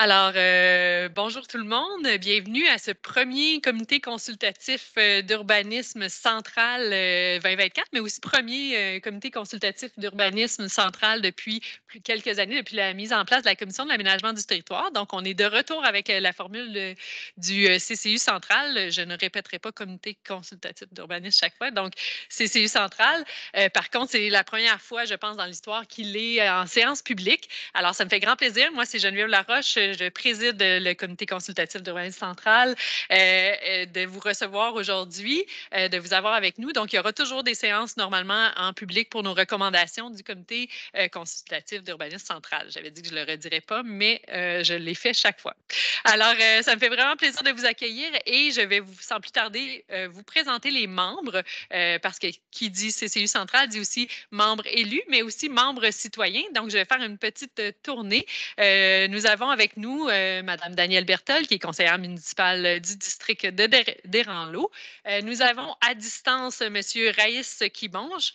Alors, bonjour tout le monde. Bienvenue à ce premier comité consultatif d'urbanisme central 2024, mais aussi premier comité consultatif d'urbanisme central depuis quelques années, depuis la mise en place de la Commission de l'aménagement du territoire. Donc, on est de retour avec la formule du CCU central. Je ne répéterai pas comité consultatif d'urbanisme chaque fois. Donc, CCU central. Par contre, c'est la première fois, je pense, dans l'histoire qu'il est en séance publique. Alors, ça me fait grand plaisir. Moi, c'est Geneviève Laroche. Je préside le comité consultatif d'urbanisme central, de vous recevoir aujourd'hui, de vous avoir avec nous. Donc, il y aura toujours des séances normalement en public pour nos recommandations du comité consultatif d'urbanisme central. J'avais dit que je ne le redirais pas, mais je l'ai fait chaque fois. Alors, ça me fait vraiment plaisir de vous accueillir et je vais, sans plus tarder, vous présenter les membres parce que qui dit CCU central dit aussi membres élus, mais aussi membres citoyens. Donc, je vais faire une petite tournée. Nous avons avec nous Mme Danielle Bertol, qui est conseillère municipale du district de Desranleau. Nous avons à distance M. Raïs Kibonge,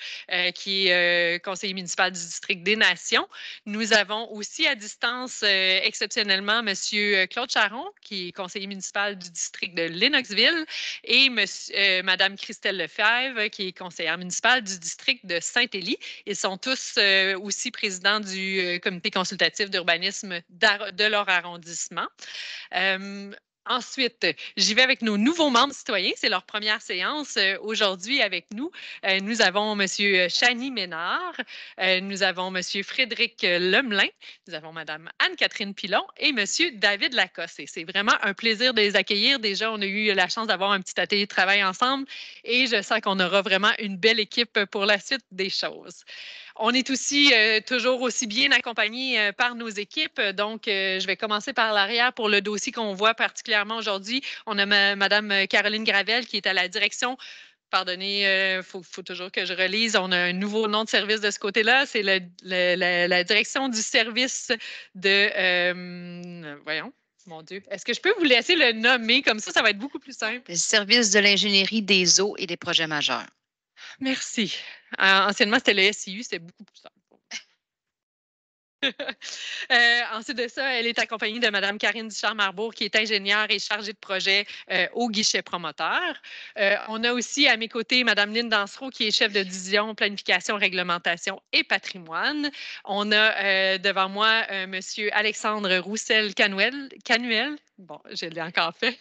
qui est conseiller municipal du district des Nations. Nous avons aussi à distance, exceptionnellement, M. Claude Charon, qui est conseiller municipal du district de Lennoxville, et Mme Christelle Lefebvre, qui est conseillère municipale du district de Saint-Élie. Ils sont tous aussi présidents du comité consultatif d'urbanisme de leur arrondissement. Ensuite, j'y vais avec nos nouveaux membres citoyens. C'est leur première séance aujourd'hui avec nous. Nous avons M. Chani Ménard, nous avons M. Frédéric Lemelin, nous avons Mme Anne-Catherine Pilon et M. David Lacoste. Et c'est vraiment un plaisir de les accueillir. Déjà, on a eu la chance d'avoir un petit atelier de travail ensemble et je sens qu'on aura vraiment une belle équipe pour la suite des choses. On est aussi toujours aussi bien accompagné par nos équipes. Donc, je vais commencer par l'arrière pour le dossier qu'on voit particulièrement aujourd'hui. On a Mme Caroline Gravel qui est à la direction. Pardonnez, il faut toujours que je relise. On a un nouveau nom de service de ce côté-là. C'est la direction du service de... voyons, mon Dieu. Est-ce que je peux vous laisser le nommer? Comme ça va être beaucoup plus simple. Le service de l'ingénierie des eaux et des projets majeurs. Merci. Anciennement, c'était le SIU, c'était beaucoup plus simple. Ensuite de ça, elle est accompagnée de Mme Karine Ducharme-Marbourg, qui est ingénieure et chargée de projet au guichet promoteur. On a aussi à mes côtés Mme Lynne Dansereau, qui est chef de division planification, réglementation et patrimoine. On a devant moi M. Alexandre Roussel-Canuel. Bon, je l'ai encore fait.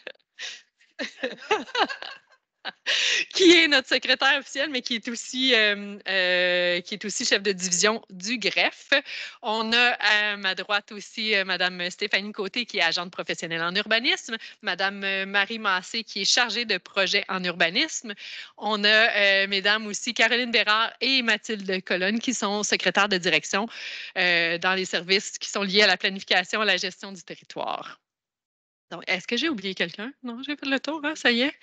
Qui est notre secrétaire officiel, mais qui est aussi chef de division du greffe. On a à ma droite aussi Mme Stéphanie Côté, qui est agente professionnelle en urbanisme, Mme Marie Massé, qui est chargée de projet en urbanisme. On a Mesdames aussi Caroline Bérard et Mathilde Colonne, qui sont secrétaires de direction dans les services qui sont liés à la planification et à la gestion du territoire. Donc, est-ce que j'ai oublié quelqu'un? Non, j'ai fait le tour, hein? Ça y est.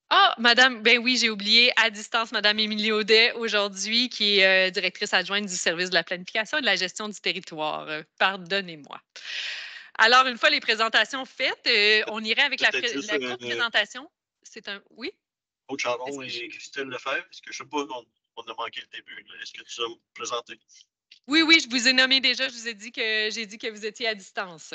Ah, Madame, ben oui, j'ai oublié à distance Madame Émilie Audet aujourd'hui, qui est directrice adjointe du service de la planification et de la gestion du territoire. Pardonnez-moi. Alors, une fois les présentations faites, on irait avec la courte présentation. C'est un... Oui? Claude Charon et Christelle Lefebvre, est-ce que je ne sais pas, on a manqué le début. Est-ce que tu vas me présenter? Oui, oui, je vous ai nommé déjà. Je vous ai dit que j'ai dit que vous étiez à distance.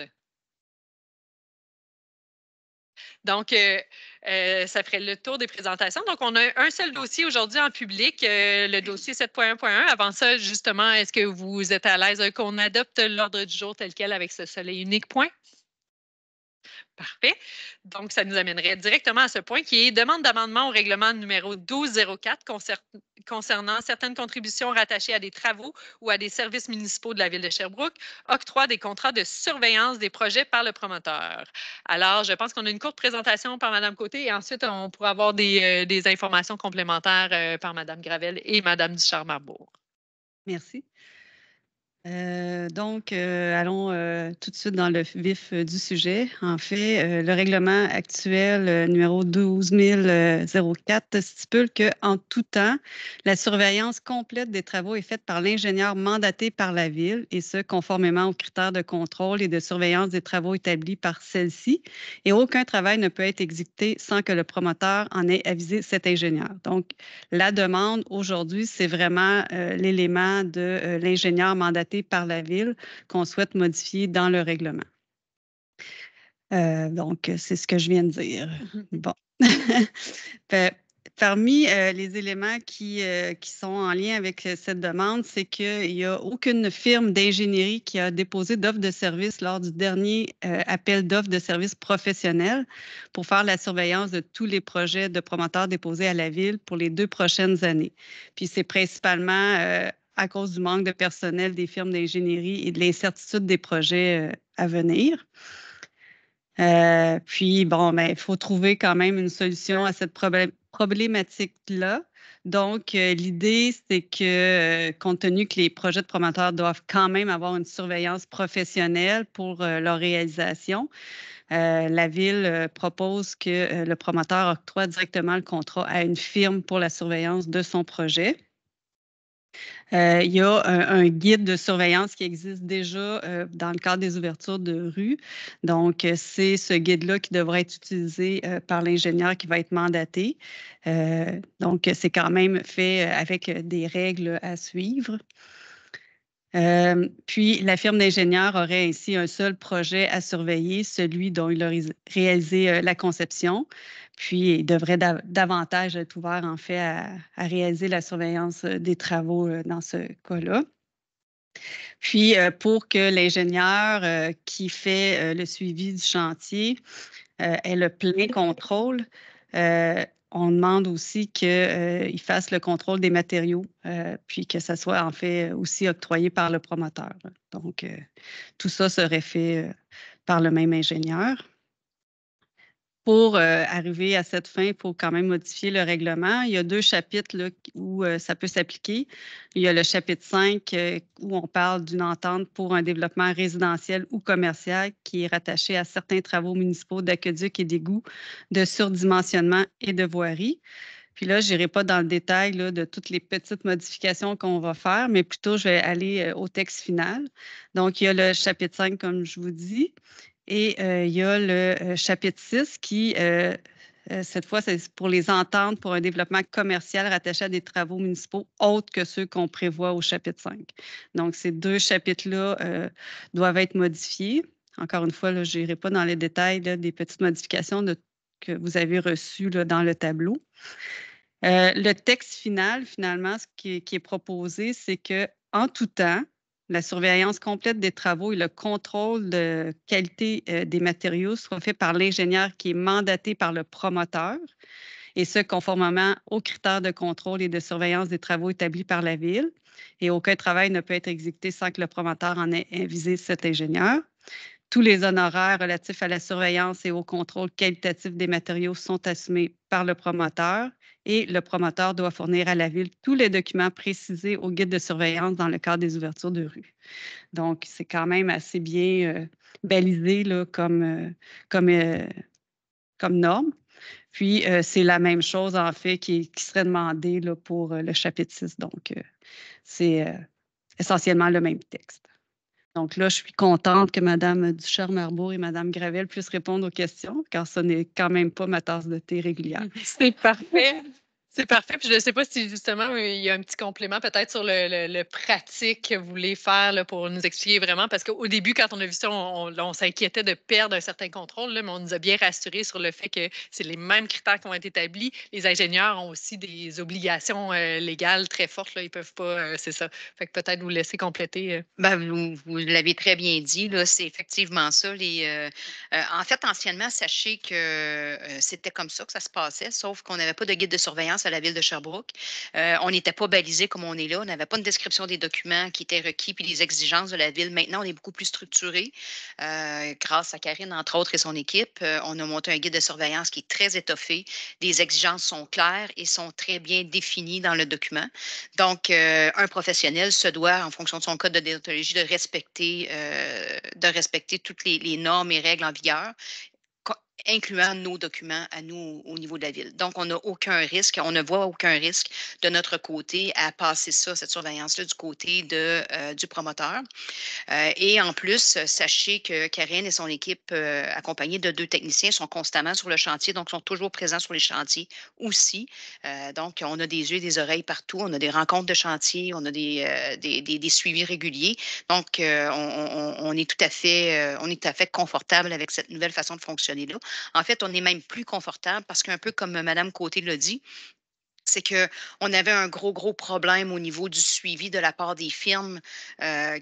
Donc, ça ferait le tour des présentations. Donc, on a un seul dossier aujourd'hui en public, le dossier 7.1.1. Avant ça, justement, est-ce que vous êtes à l'aise qu'on adopte l'ordre du jour tel quel avec ce seul et unique point? Parfait. Donc, ça nous amènerait directement à ce point qui est demande d'amendement au règlement numéro 1204 concernant certaines contributions rattachées à des travaux ou à des services municipaux de la Ville de Sherbrooke, octroi des contrats de surveillance des projets par le promoteur. Alors, je pense qu'on a une courte présentation par Mme Côté et ensuite, on pourra avoir des informations complémentaires par Mme Gravel et Mme Ducharme-Marbourg. Merci. Allons tout de suite dans le vif du sujet. En fait, le règlement actuel numéro 12004 stipule qu'en tout temps, la surveillance complète des travaux est faite par l'ingénieur mandaté par la Ville, et ce, conformément aux critères de contrôle et de surveillance des travaux établis par celle-ci. Et aucun travail ne peut être exécuté sans que le promoteur en ait avisé cet ingénieur. Donc, la demande aujourd'hui, c'est vraiment l'élément de l'ingénieur mandaté mandatés par la Ville qu'on souhaite modifier dans le règlement. Donc, c'est ce que je viens de dire. Bon. Parmi les éléments qui sont en lien avec cette demande, c'est qu'il n'y a aucune firme d'ingénierie qui a déposé d'offre de service lors du dernier appel d'offres de services professionnels pour faire la surveillance de tous les projets de promoteurs déposés à la Ville pour les 2 prochaines années. Puis c'est principalement à cause du manque de personnel des firmes d'ingénierie et de l'incertitude des projets à venir. Puis, bon, il faut trouver quand même une solution à cette problématique-là. Donc, l'idée, c'est que, compte tenu que les projets de promoteurs doivent quand même avoir une surveillance professionnelle pour leur réalisation, la Ville propose que le promoteur octroie directement le contrat à une firme pour la surveillance de son projet. Il y a un guide de surveillance qui existe déjà dans le cadre des ouvertures de rue. Donc, c'est ce guide-là qui devrait être utilisé par l'ingénieur qui va être mandaté. Donc, c'est quand même fait avec des règles à suivre. Puis, la firme d'ingénieurs aurait ainsi un seul projet à surveiller, celui dont il a réalisé la conception. Puis, il devrait davantage être ouvert, en fait, à réaliser la surveillance des travaux dans ce cas-là. Puis, pour que l'ingénieur qui fait le suivi du chantier ait le plein contrôle, on demande aussi qu'il fasse le contrôle des matériaux, puis que ça soit en fait aussi octroyé par le promoteur. Donc, tout ça serait fait par le même ingénieur. Pour arriver à cette fin, il faut quand même modifier le règlement. Il y a 2 chapitres là, où ça peut s'appliquer. Il y a le chapitre 5 où on parle d'une entente pour un développement résidentiel ou commercial qui est rattaché à certains travaux municipaux d'aqueduc et d'égouts, de surdimensionnement et de voirie. Puis là, je n'irai pas dans le détail là, de toutes les petites modifications qu'on va faire, mais plutôt, je vais aller au texte final. Donc, il y a le chapitre 5, comme je vous dis. Et il y a le chapitre 6 qui, cette fois, c'est pour les ententes pour un développement commercial rattaché à des travaux municipaux autres que ceux qu'on prévoit au chapitre 5. Donc, ces 2 chapitres-là doivent être modifiés. Encore une fois, là, je n'irai pas dans les détails là, des petites modifications que vous avez reçues là, dans le tableau. Le texte final, finalement, ce qui est proposé, c'est qu'en tout temps, la surveillance complète des travaux et le contrôle de qualité des matériaux sera fait par l'ingénieur qui est mandaté par le promoteur, et ce, conformément aux critères de contrôle et de surveillance des travaux établis par la Ville. Et aucun travail ne peut être exécuté sans que le promoteur en ait avisé cet ingénieur. Tous les honoraires relatifs à la surveillance et au contrôle qualitatif des matériaux sont assumés par le promoteur et le promoteur doit fournir à la Ville tous les documents précisés au guide de surveillance dans le cadre des ouvertures de rue. Donc, c'est quand même assez bien balisé là, comme norme. Puis, c'est la même chose, en fait, qui serait demandée là, pour le chapitre 6. Donc, c'est essentiellement le même texte. Donc là, je suis contente que Mme Ducharme-Arbour et Mme Gravel puissent répondre aux questions, car ce n'est quand même pas ma tasse de thé régulière. C'est parfait. C'est parfait. Puis je ne sais pas si justement il y a un petit complément peut-être sur le pratique que vous voulez faire là, pour nous expliquer vraiment. Parce qu'au début, quand on a vu ça, on s'inquiétait de perdre un certain contrôle, là, mais on nous a bien rassurés sur le fait que c'est les mêmes critères qui vont être établis. Les ingénieurs ont aussi des obligations légales très fortes. Là. Ils ne peuvent pas, c'est ça. Fait que peut-être vous laisser compléter. Vous l'avez très bien dit, là, c'est effectivement ça. En fait, anciennement, sachez que c'était comme ça que ça se passait, sauf qu'on n'avait pas de guide de surveillance à la Ville de Sherbrooke. On n'était pas balisé comme on est là. On n'avait pas une description des documents qui étaient requis puis les exigences de la Ville. Maintenant, on est beaucoup plus structuré. Grâce à Karine, entre autres, et son équipe, on a monté un guide de surveillance qui est très étoffé. Les exigences sont claires et sont très bien définies dans le document. Donc, un professionnel se doit, en fonction de son code de déontologie, de respecter toutes les normes et règles en vigueur, incluant nos documents à nous au niveau de la ville. Donc, on n'a aucun risque, on ne voit aucun risque de notre côté à passer ça, cette surveillance-là, du côté du promoteur. Et en plus, sachez que Karine et son équipe, accompagnée de 2 techniciens, sont constamment sur le chantier, donc sont toujours présents sur les chantiers aussi. Donc, on a des yeux et des oreilles partout, on a des rencontres de chantier, on a des suivis réguliers. Donc, on est tout à fait confortable avec cette nouvelle façon de fonctionner-là. En fait, on est même plus confortable parce qu'un peu comme Mme Côté l'a dit, c'est qu'on avait un gros problème au niveau du suivi de la part des firmes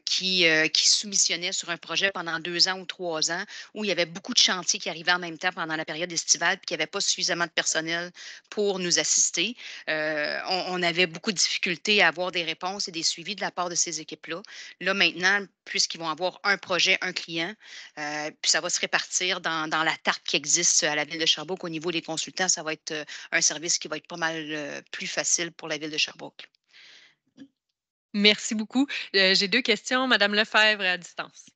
qui soumissionnaient sur un projet pendant 2 ans ou 3 ans, où il y avait beaucoup de chantiers qui arrivaient en même temps pendant la période estivale, puis qu'il n'y avait pas suffisamment de personnel pour nous assister. On avait beaucoup de difficultés à avoir des réponses et des suivis de la part de ces équipes-là. Là, maintenant, puisqu'ils vont avoir un projet, un client, puis ça va se répartir dans la tarte qui existe à la Ville de Sherbrooke au niveau des consultants, ça va être un service qui va être pas mal plus facile pour la Ville de Sherbrooke. Merci beaucoup. J'ai 2 questions. Madame Lefebvre à distance.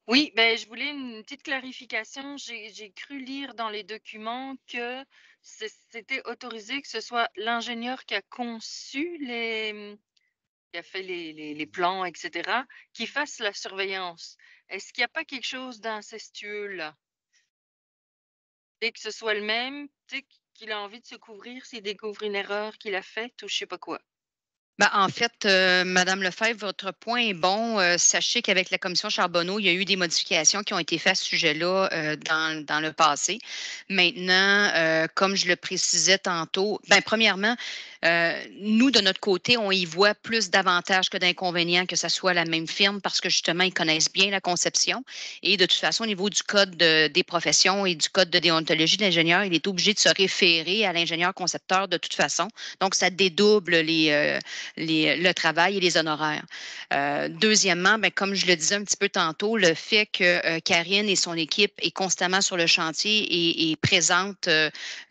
Oui, ben, je voulais une petite clarification. J'ai cru lire dans les documents que c'était autorisé que ce soit l'ingénieur qui a conçu qui a fait les plans, etc., qui fasse la surveillance. Est-ce qu'il n'y a pas quelque chose d'incestueux là? Dès que ce soit le même, tu sais, qu'il a envie de se couvrir s'il découvre une erreur qu'il a faite ou je sais pas quoi. Ben, en fait, Madame Lefebvre, votre point est bon. Sachez qu'avec la commission Charbonneau, il y a eu des modifications qui ont été faites à ce sujet-là dans le passé. Maintenant, comme je le précisais tantôt, ben, premièrement, nous, de notre côté, on y voit plus d'avantages que d'inconvénients que ce soit la même firme parce que justement, ils connaissent bien la conception. Et de toute façon, au niveau du code des professions et du code de déontologie de l'ingénieur, il est obligé de se référer à l'ingénieur concepteur de toute façon. Donc, ça dédouble le travail et les honoraires. Deuxièmement, ben, comme je le disais un petit peu tantôt, le fait que Karine et son équipe est constamment sur le chantier et présente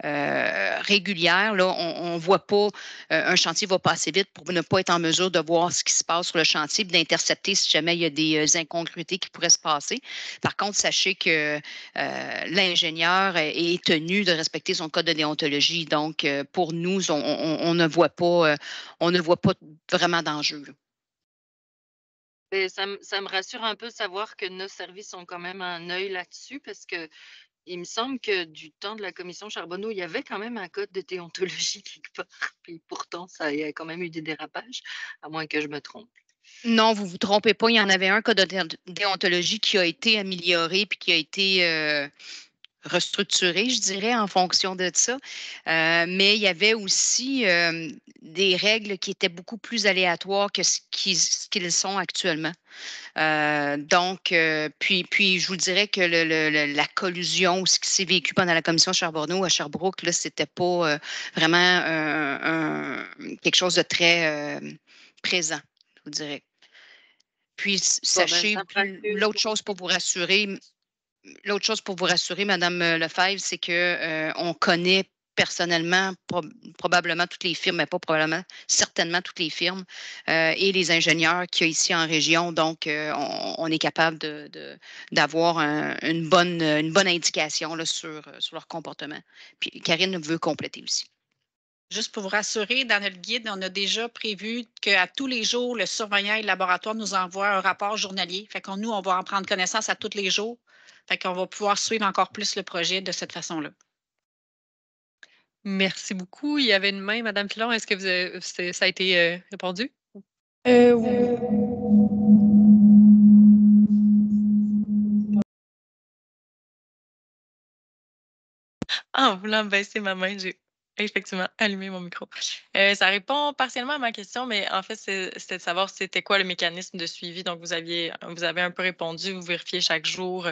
régulière, là, on ne voit pas un chantier va passer vite pour ne pas être en mesure de voir ce qui se passe sur le chantier et d'intercepter si jamais il y a des incongruités qui pourraient se passer. Par contre, sachez que l'ingénieur est tenu de respecter son code de déontologie. Donc, pour nous, on ne voit pas vraiment d'enjeu. Ça me rassure un peu de savoir que nos services ont quand même un œil là-dessus parce que il me semble que du temps de la commission Charbonneau, il y avait quand même un code de déontologie quelque part. Puis pourtant, il y a quand même eu des dérapages, à moins que je me trompe. Non, vous ne vous trompez pas. Il y en avait un code de déontologie qui a été amélioré puis qui a été restructuré, je dirais, en fonction de ça. Mais il y avait aussi des règles qui étaient beaucoup plus aléatoires que ce qu'ils sont actuellement. Donc, puis je vous dirais que la collusion ou ce qui s'est vécu pendant la commission Charbonneau à Sherbrooke, là, c'était pas vraiment quelque chose de très présent, je vous dirais. Puis, sachez, l'autre chose pour vous rassurer, Madame Lefebvre, c'est qu'on connaît personnellement probablement toutes les firmes, mais pas probablement, certainement toutes les firmes et les ingénieurs qu'il y a ici en région. Donc, on est capable d'avoir une bonne indication là, sur leur comportement. Puis, Karine veut compléter aussi. Juste pour vous rassurer, dans notre guide, on a déjà prévu qu'à tous les jours, le surveillant et le laboratoire nous envoient un rapport journalier. Fait qu'on nous, on va en prendre connaissance à tous les jours. Fait qu'on va pouvoir suivre encore plus le projet de cette façon-là. Merci beaucoup. Il y avait une main, Madame Filon. Est-ce que ça a été répondu? Oui. En voulant baisser ma main, j'ai effectivement allumé mon micro. Ça répond partiellement à ma question, mais en fait, c'était de savoir c'était quoi le mécanisme de suivi. Donc, vous avez un peu répondu, vous vérifiez chaque jour.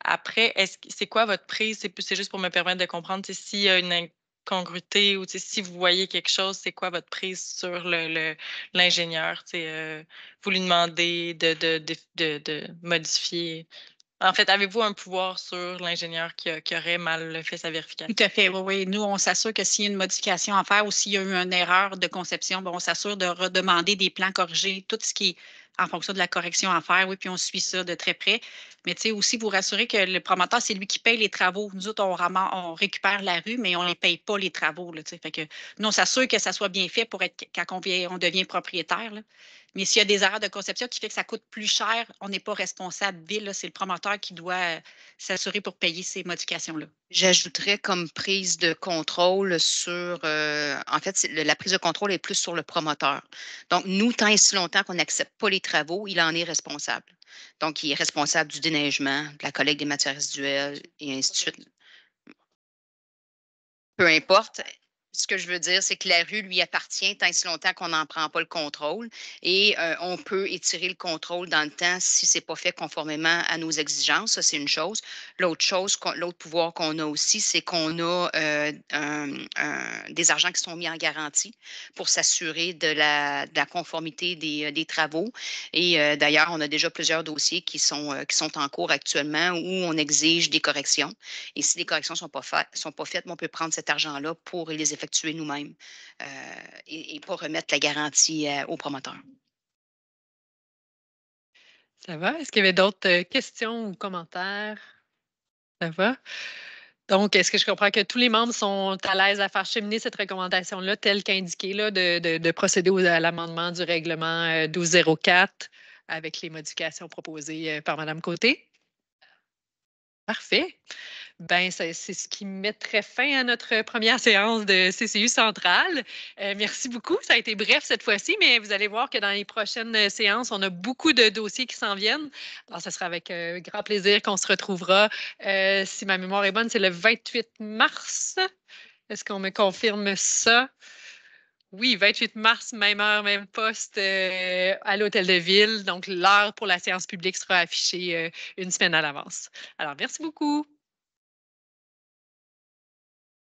Après, c'est quoi votre prise? C'est juste pour me permettre de comprendre s'il y a une incongruité ou si vous voyez quelque chose, c'est quoi votre prise sur l'ingénieur? Vous lui demandez de modifier. En fait, avez-vous un pouvoir sur l'ingénieur qui aurait mal fait sa vérification? Tout à fait, oui, oui. Nous, on s'assure que s'il y a une modification à faire ou s'il y a eu une erreur de conception, on s'assure de redemander des plans corrigés, tout ce qui est en fonction de la correction à faire. Oui, puis on suit ça de très près. Mais tu sais, aussi vous rassurer que le promoteur, c'est lui qui paye les travaux. Nous autres, on récupère la rue, mais on ne les paye pas les travaux. Là, tu sais. Fait que nous, on s'assure que ça soit bien fait pour être quand on devient propriétaire. Là. Mais s'il y a des erreurs de conception qui fait que ça coûte plus cher, on n'est pas responsable ville. C'est le promoteur qui doit s'assurer pour payer ces modifications-là. J'ajouterais comme prise de contrôle sur, en fait, la prise de contrôle est plus sur le promoteur. Donc, nous, tant et si longtemps qu'on n'accepte pas les travaux, il en est responsable. Donc, il est responsable du déneigement, de la collecte des matières résiduelles et ainsi de suite. Peu importe. Ce que je veux dire, c'est que la rue lui appartient tant et si longtemps qu'on n'en prend pas le contrôle et on peut étirer le contrôle dans le temps si ce n'est pas fait conformément à nos exigences. Ça, c'est une chose. L'autre chose, l'autre pouvoir qu'on a aussi, c'est qu'on a des argents qui sont mis en garantie pour s'assurer de la conformité des travaux. Et d'ailleurs, on a déjà plusieurs dossiers qui sont en cours actuellement où on exige des corrections. Et si les corrections ne sont pas faites, on peut prendre cet argent-là pour les effectuer nous-mêmes et pas remettre la garantie au promoteur. Ça va? Est-ce qu'il y avait d'autres questions ou commentaires? Ça va? Donc, est-ce que je comprends que tous les membres sont à l'aise à faire cheminer cette recommandation-là, telle qu'indiquée, là, de procéder à l'amendement du règlement 1204 avec les modifications proposées par Mme Côté? Parfait. Ben, c'est ce qui mettrait fin à notre première séance de CCU centrale. Merci beaucoup. Ça a été bref cette fois-ci, mais vous allez voir que dans les prochaines séances, on a beaucoup de dossiers qui s'en viennent. Alors, ce sera avec grand plaisir qu'on se retrouvera. Si ma mémoire est bonne, c'est le 28 mars. Est-ce qu'on me confirme ça? Oui, 28 mars, même heure, même poste à l'Hôtel de Ville. Donc, l'heure pour la séance publique sera affichée une semaine à l'avance. Alors, merci beaucoup.